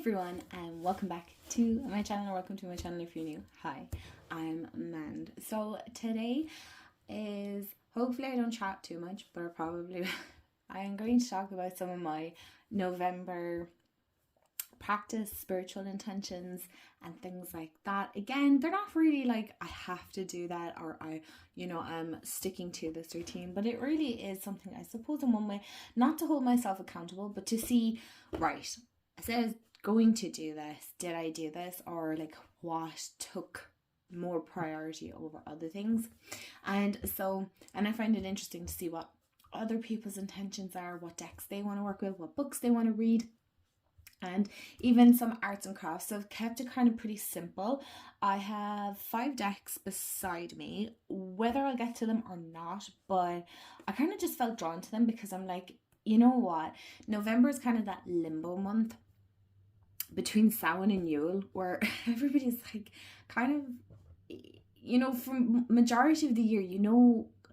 everyone, and welcome back to my channel, or welcome to my channel if you're new. Hi, I'm Mand. So today is, hopefully I don't chat too much, but I am going to talk about some of my November practice, spiritual intentions and things like that. Again, they're not really like I have to do that or I'm sticking to this routine, but it really is something, I suppose, in one way, not to hold myself accountable, but to see, right, I said I was going to do this, did I do this, or like what took more priority over other things. And I find it interesting to see what other people's intentions are, what decks they want to work with, what books they want to read, and even some arts and crafts. So I've kept it kind of pretty simple. I have 5 decks beside me, whether I'll get to them or not, but I kind of just felt drawn to them because I'm like, you know what, November is kind of that limbo month between Samhain and Yule, where everybody's like kind of, from majority of the year,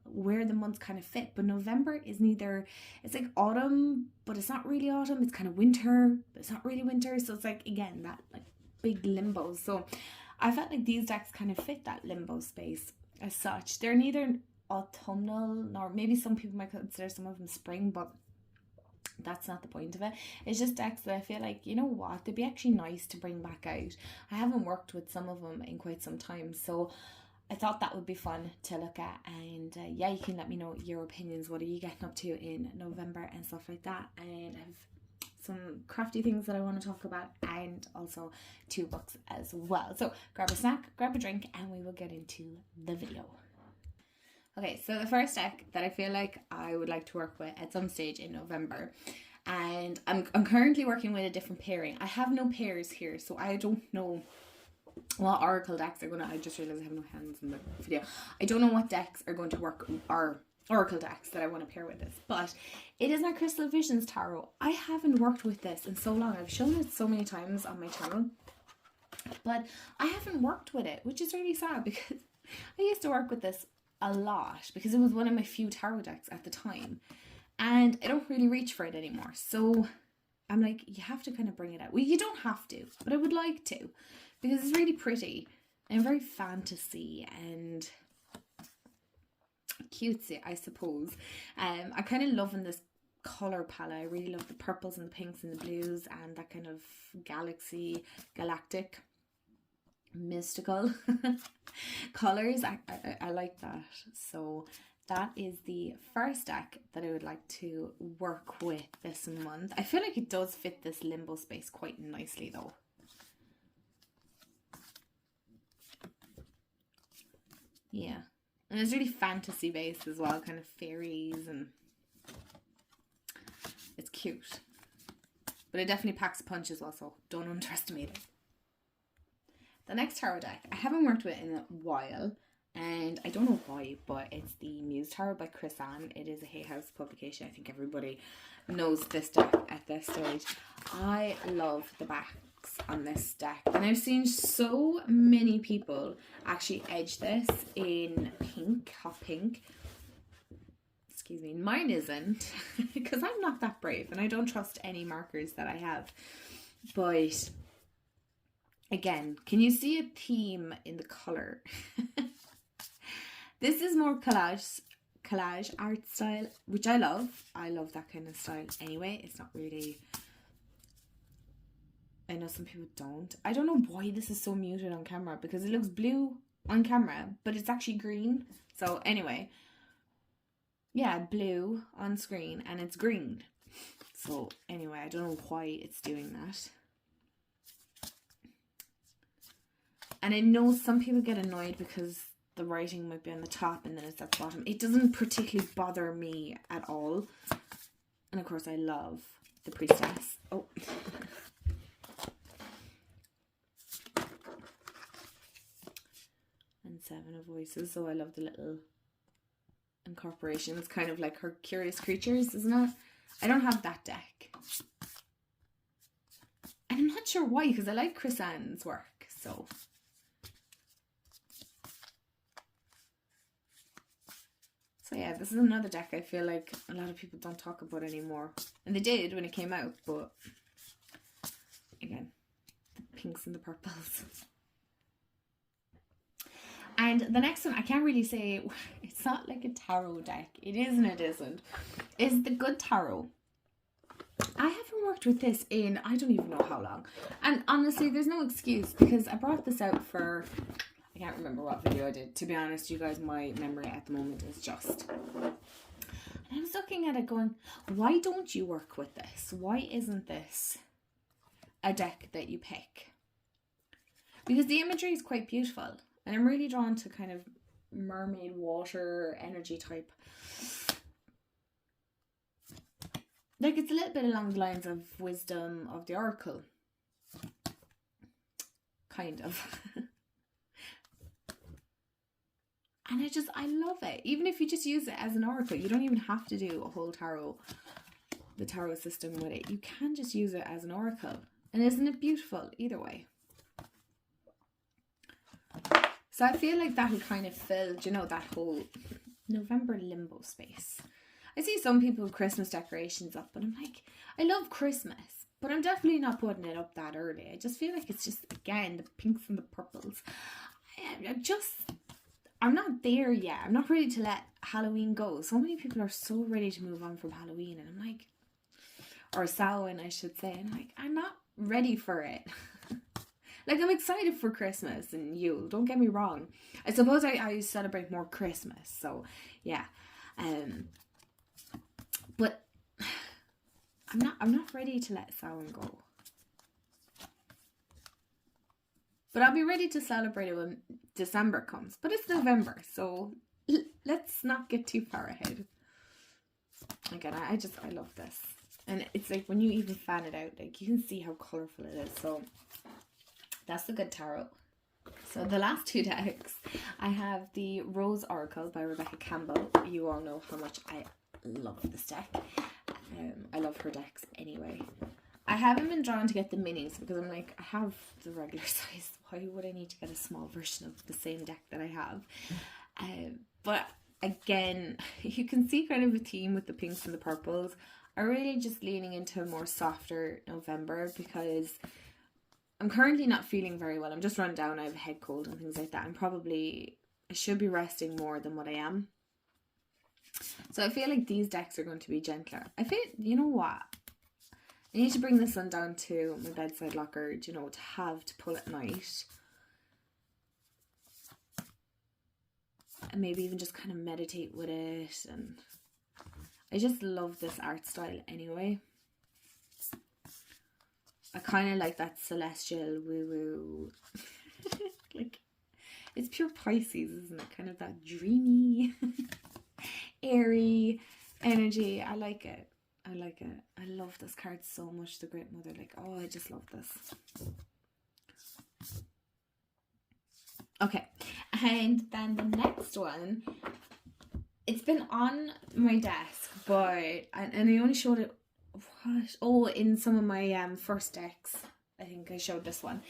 where the months kind of fit, but November is neither, it's like autumn, but it's not really autumn, it's kind of winter, but it's not really winter, so it's like, again, that like big limbo. So I felt like these decks kind of fit that limbo space as such. They're neither autumnal, nor maybe some people might consider some of them spring, but that's not the point of it. It's just decks that I feel like, you know what, they'd be actually nice to bring back out. I haven't worked with some of them in quite some time, so I thought that would be fun to look at. And yeah, you can let me know your opinions. What are you getting up to in November and stuff like that? And I have some crafty things that I want to talk about, and also 2 books as well. So grab a snack, grab a drink, and we will get into the video. Okay, so the first deck that I feel like I would like to work with at some stage in November, and I'm currently working with a different pairing. I have no pairs here, so I don't know what oracle decks are I just realized I have no hands in the video. I don't know what decks are going to work, or oracle decks that I want to pair with this, but it is my Crystal Visions Tarot. I haven't worked with this in so long. I've shown it so many times on my channel, but I haven't worked with it, which is really sad because I used to work with this a lot because it was one of my few tarot decks at the time, and I don't really reach for it anymore. So I'm like, you have to kind of bring it out. Well, you don't have to, but I would like to, because it's really pretty and very fantasy and cutesy, I suppose. I kind of love in this color palette. I really love the purples and the pinks and the blues and that kind of galactic, mystical colors. I like that. So that is the first deck that I would like to work with this month. I feel like it does fit this limbo space quite nicely though. Yeah, and it's really fantasy based as well, kind of fairies, and it's cute, but it definitely packs a punch as well, so don't underestimate it. The next tarot deck I haven't worked with in a while, and I don't know why, but it's the Muse Tarot by Chris Ann. It is a Hay House publication. I think everybody knows this deck at this stage. I love the backs on this deck, and I've seen so many people actually edge this in pink, hot pink. Excuse me, mine isn't because I'm not that brave and I don't trust any markers that I have. But again, can you see a theme in the color? This is more collage art style, which I love. I love that kind of style anyway. It's not really, I know some people don't. I don't know why this is so muted on camera, because it looks blue on camera, but it's actually green. So anyway, yeah, blue on screen and it's green. So anyway, I don't know why it's doing that. And I know some people get annoyed because the writing might be on the top and then it's at the bottom. It doesn't particularly bother me at all. And of course I love the Priestess. Oh. And 7 of Voices. So I love the little incorporations, kind of like her Curious Creatures, isn't it? I don't have that deck. And I'm not sure why, because I like Chris Ann's work, so. So yeah, this is another deck I feel like a lot of people don't talk about anymore. And they did when it came out, but again, pinks and the purples. And the next one, I can't really say, it's not like a tarot deck. It is and it isn't. Is the Good Tarot. I haven't worked with this in, I don't even know how long. And honestly, there's no excuse because I brought this out for, I can't remember what video I did. To be honest, you guys, my memory at the moment is just. And I was looking at it going, why don't you work with this? Why isn't this a deck that you pick? Because the imagery is quite beautiful. And I'm really drawn to kind of mermaid water energy type. Like it's a little bit along the lines of Wisdom of the Oracle. Kind of. And I love it. Even if you just use it as an oracle, you don't even have to do a whole the tarot system with it. You can just use it as an oracle. And isn't it beautiful either way? So I feel like that will kind of fill, you know, that whole November limbo space. I see some people with Christmas decorations up, but I'm like, I love Christmas, but I'm definitely not putting it up that early. I just feel like it's just, again, the pinks and the purples. I'm not there yet. I'm not ready to let Halloween go. So many people are so ready to move on from Halloween, and I'm like, or Samhain, I should say, and I'm not ready for it. Like, I'm excited for Christmas and Yule, don't get me wrong. I suppose I celebrate more Christmas, so yeah. But I'm not ready to let Samhain go. But I'll be ready to celebrate it when December comes. But it's November, so let's not get too far ahead. Again, I love this. And it's like when you even fan it out, like you can see how colourful it is. So that's the Good Tarot. So the last two decks, I have the Rose Oracle by Rebecca Campbell. You all know how much I love this deck. I love her decks anyway. I haven't been drawn to get the minis because I'm like, I have the regular size. Why would I need to get a small version of the same deck that I have? But again, you can see kind of a theme with the pinks and the purples. I'm really just leaning into a more softer November because I'm currently not feeling very well. I'm just run down. I have a head cold and things like that. I should be resting more than what I am. So I feel like these decks are going to be gentler. I feel, you know what? I need to bring this one down to my bedside locker, you know, to pull at night. And maybe even just kind of meditate with it. And I just love this art style anyway. I kind of like that celestial woo-woo. Like, it's pure Pisces, isn't it? Kind of that dreamy, airy energy. I like it. I like it. I love this card so much. The Great Mother. Like, oh, I just love this. Okay. And then the next one, it's been on my desk, but, and I only showed it, in some of my first decks, I think I showed this one,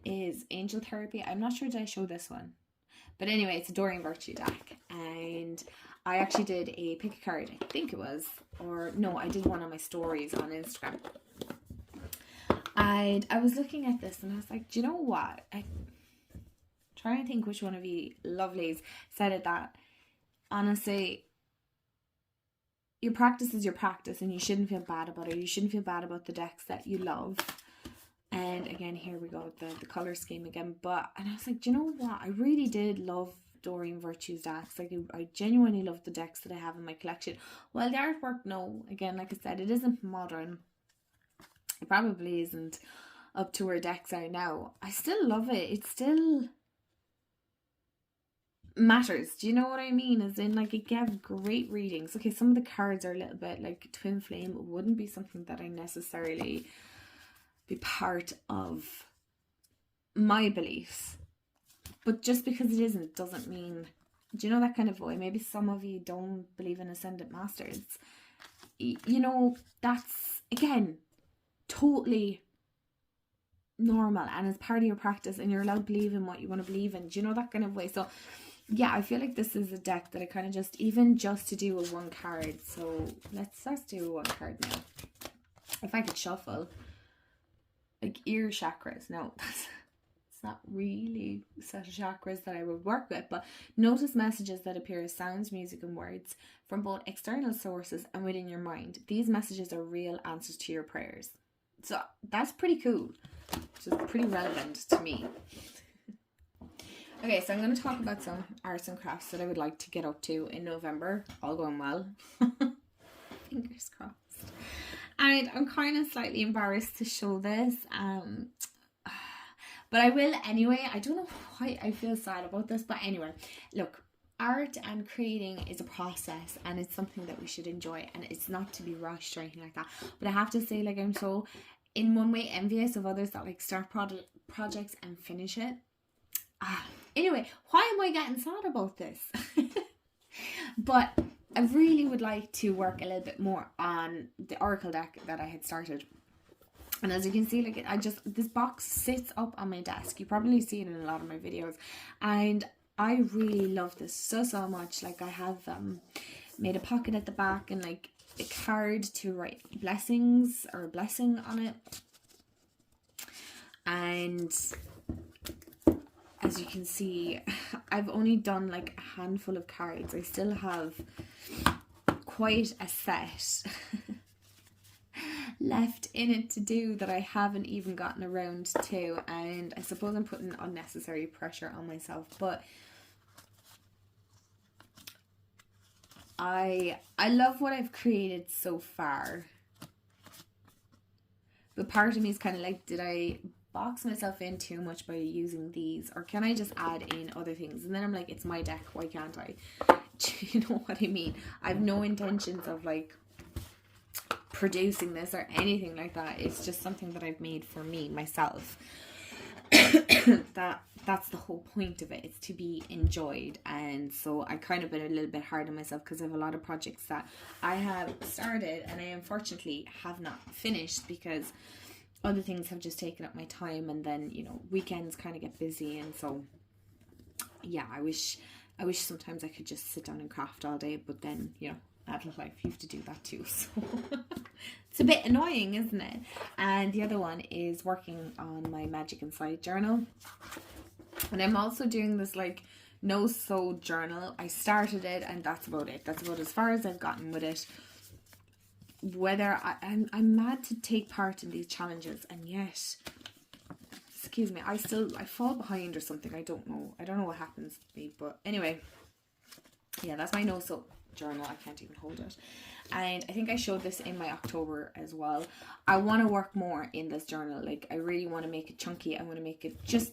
is Angel Therapy. I'm not sure did I show this one. But anyway, it's a Doreen Virtue deck. And I actually did a pick a card, I think it was. Or no, I did one on my stories on Instagram. And I was looking at this and I was like, do you know what? I'm trying to think which one of you lovelies said it that, honestly, your practice is your practice and you shouldn't feel bad about it. You shouldn't feel bad about the decks that you love. And again, here we go, the colour scheme again. And I was like, do you know what? I really did love Doreen Virtue's decks. Like, I genuinely love the decks that I have in my collection. Well, the artwork, no. Again, like I said, it isn't modern. It probably isn't up to where decks are now. I still love it. It still matters. Do you know what I mean? As in, like, it gave great readings. Okay, some of the cards are a little bit like Twin Flame. It wouldn't be something that I necessarily be part of my beliefs. But just because it isn't doesn't mean, do you know that kind of way? Maybe some of you don't believe in Ascendant Masters. You know, that's, again, totally normal and it's part of your practice and you're allowed to believe in what you want to believe in. Do you know that kind of way? So yeah, I feel like this is a deck that I kind of just to do with one card. So let's do one card now. If I could shuffle. like ear chakras. No, it's not really a set of chakras that I would work with, but notice messages that appear as sounds, music, and words from both external sources and within your mind. These messages are real answers to your prayers. So that's pretty cool, which is pretty relevant to me. Okay, so I'm going to talk about some arts and crafts that I would like to get up to in November, all going well. Fingers crossed. And I'm kind of slightly embarrassed to show this, but I will anyway. I don't know why I feel sad about this, but anyway, look, art and creating is a process, and it's something that we should enjoy, and it's not to be rushed or anything like that. But I have to say, like, I'm so, in one way, envious of others that like start projects and finish it. Anyway, why am I getting sad about this? But I really would like to work a little bit more on the Oracle deck that I had started. And as you can see, like, this box sits up on my desk. You probably see it in a lot of my videos. And I really love this so much. Like, I have made a pocket at the back and like a card to write blessings or a blessing on it. And as you can see, I've only done like a handful of cards. I still have quite a set left in it to do that I haven't even gotten around to, and I suppose I'm putting unnecessary pressure on myself, but I love what I've created so far. But part of me is kind of like, did I box myself in too much by using these, or can I just add in other things? And then I'm like, it's my deck, why can't I? Do you know what I mean? I have no intentions of like producing this or anything like that. It's just something that I've made for me, myself. That's the whole point of it. It's to be enjoyed. And so I kind of been a little bit hard on myself because I have a lot of projects that I have started and I unfortunately have not finished because other things have just taken up my time, and then, you know, weekends kind of get busy. And so yeah, I wish sometimes I could just sit down and craft all day, but then, you know, adult life, you have to do that too, so it's a bit annoying, isn't it? And the other one is working on my Magic Inside journal, and I'm also doing this like no sew journal. I started it and that's about it. That's about as far as I've gotten with it. Whether I'm mad to take part in these challenges, and yet, excuse me, I fall behind or something. I don't know what happens to me, but anyway, yeah, that's my no sew journal. I can't even hold it, and I think I showed this in my October as well. I want to work more in this journal. Like, I really want to make it chunky. I want to make it just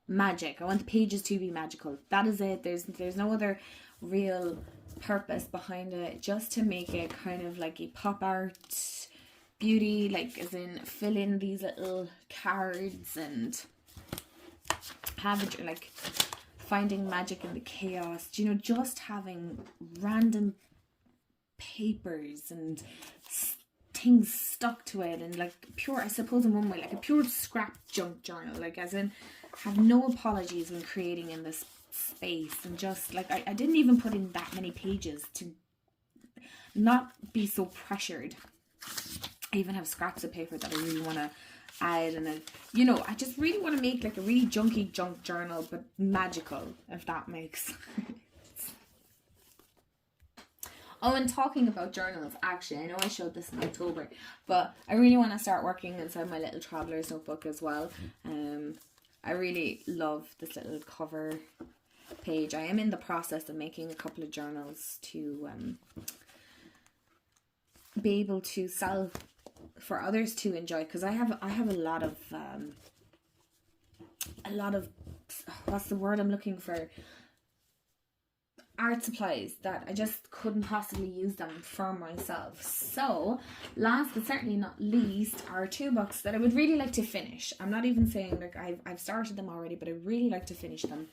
magic. I want the pages to be magical. That is it. There's no other real purpose behind it, just to make it kind of like a pop art beauty, like as in fill in these little cards and have it like finding magic in the chaos. Do you know, just having random papers and things stuck to it, and like pure, I suppose in one way, like a pure scrap junk journal, like as in have no apologies when creating in this space, and just like I didn't even put in that many pages to not be so pressured. I even have scraps of paper that I really want to add, and then, you know, I just really want to make like a really junky junk journal, but magical, if that makes sense. Oh, and talking about journals, actually, I know I showed this in October, but I really want to start working inside my little traveler's notebook as well. I really love this little cover page. I am in the process of making a couple of journals to be able to sell for others to enjoy, because I have a lot of what's the word I'm looking for, art supplies that I just couldn't possibly use them for myself. So last but certainly not least are two books that I would really like to finish. I'm not even saying like I've started them already, but I really like to finish them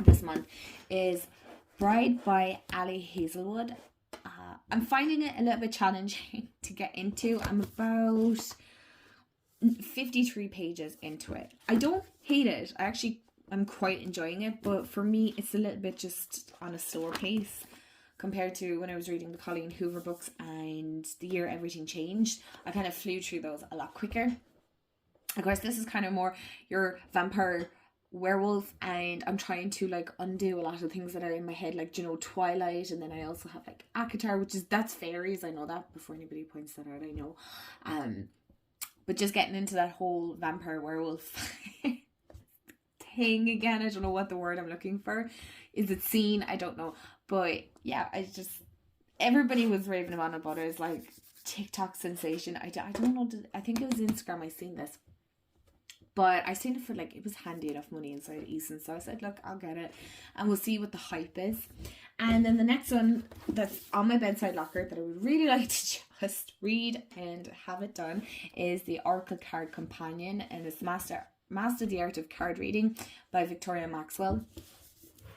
this month. Is Bride by Ali Hazelwood. I'm finding it a little bit challenging to get into. I'm about 53 pages into it. I don't hate it. I'm quite enjoying it, but for me it's a little bit just on a slower pace compared to when I was reading the Colleen Hoover books and The Year Everything Changed. I kind of flew through those a lot quicker. Of course, this is kind of more your vampire werewolf, and I'm trying to like undo a lot of things that are in my head, like, you know, Twilight, and then I also have like Akatar, which is, that's fairies, I know that before anybody points that out, I know. But just getting into that whole vampire werewolf thing again, I don't know what the word I'm looking for. Is it scene? I don't know. But yeah, I just, everybody was raving on about it. It's like TikTok sensation. I don't know, I think it was Instagram I seen this. But I seen it for like, it was handy enough money inside Easton. So I said, look, I'll get it. And we'll see what the hype is. And then the next one that's on my bedside locker that I would really like to just read and have it done is the Oracle Card Companion. And it's Master the Art of Card Reading by Victoria Maxwell.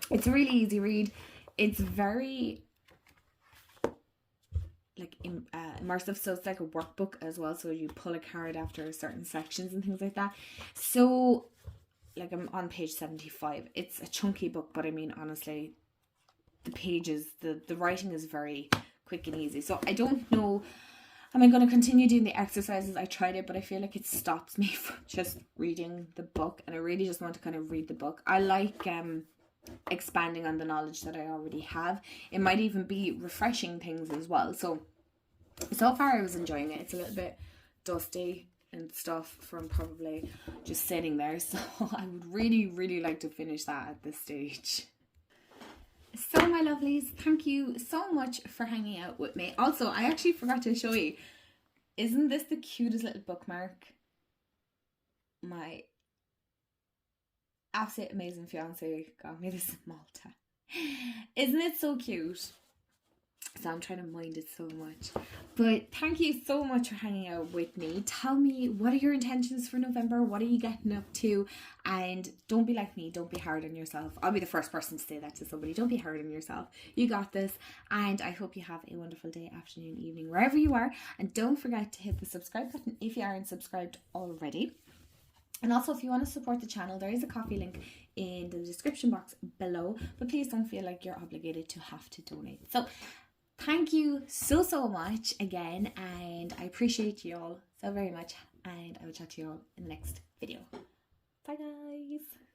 It's a really easy read. It's very like immersive, so it's like a workbook as well, so you pull a card after certain sections and things like that. So like, I'm on page 75. It's a chunky book, but I mean, honestly, the pages, the writing is very quick and easy. So I don't know, am I going to continue doing the exercises? I tried it, but I feel like it stops me from just reading the book, and I really just want to kind of read the book. I like expanding on the knowledge that I already have. It might even be refreshing things as well. So far I was enjoying it. It's a little bit dusty and stuff from probably just sitting there, so I would really like to finish that at this stage. So my lovelies, thank you so much for hanging out with me. Also, I actually forgot to show you, isn't this the cutest little bookmark? My absolute amazing fiance got me this in Malta. Isn't it so cute? So I'm trying to mind it so much. But thank you so much for hanging out with me. Tell me, what are your intentions for November? What are you getting up to? And don't be like me. Don't be hard on yourself. I'll be the first person to say that to somebody. Don't be hard on yourself. You got this. And I hope you have a wonderful day, afternoon, evening, wherever you are. And don't forget to hit the subscribe button if you aren't subscribed already. And also, if you want to support the channel, there is a coffee link in the description box below. But please don't feel like you're obligated to have to donate. So thank you so much again. And I appreciate you all so very much. And I will chat to you all in the next video. Bye guys.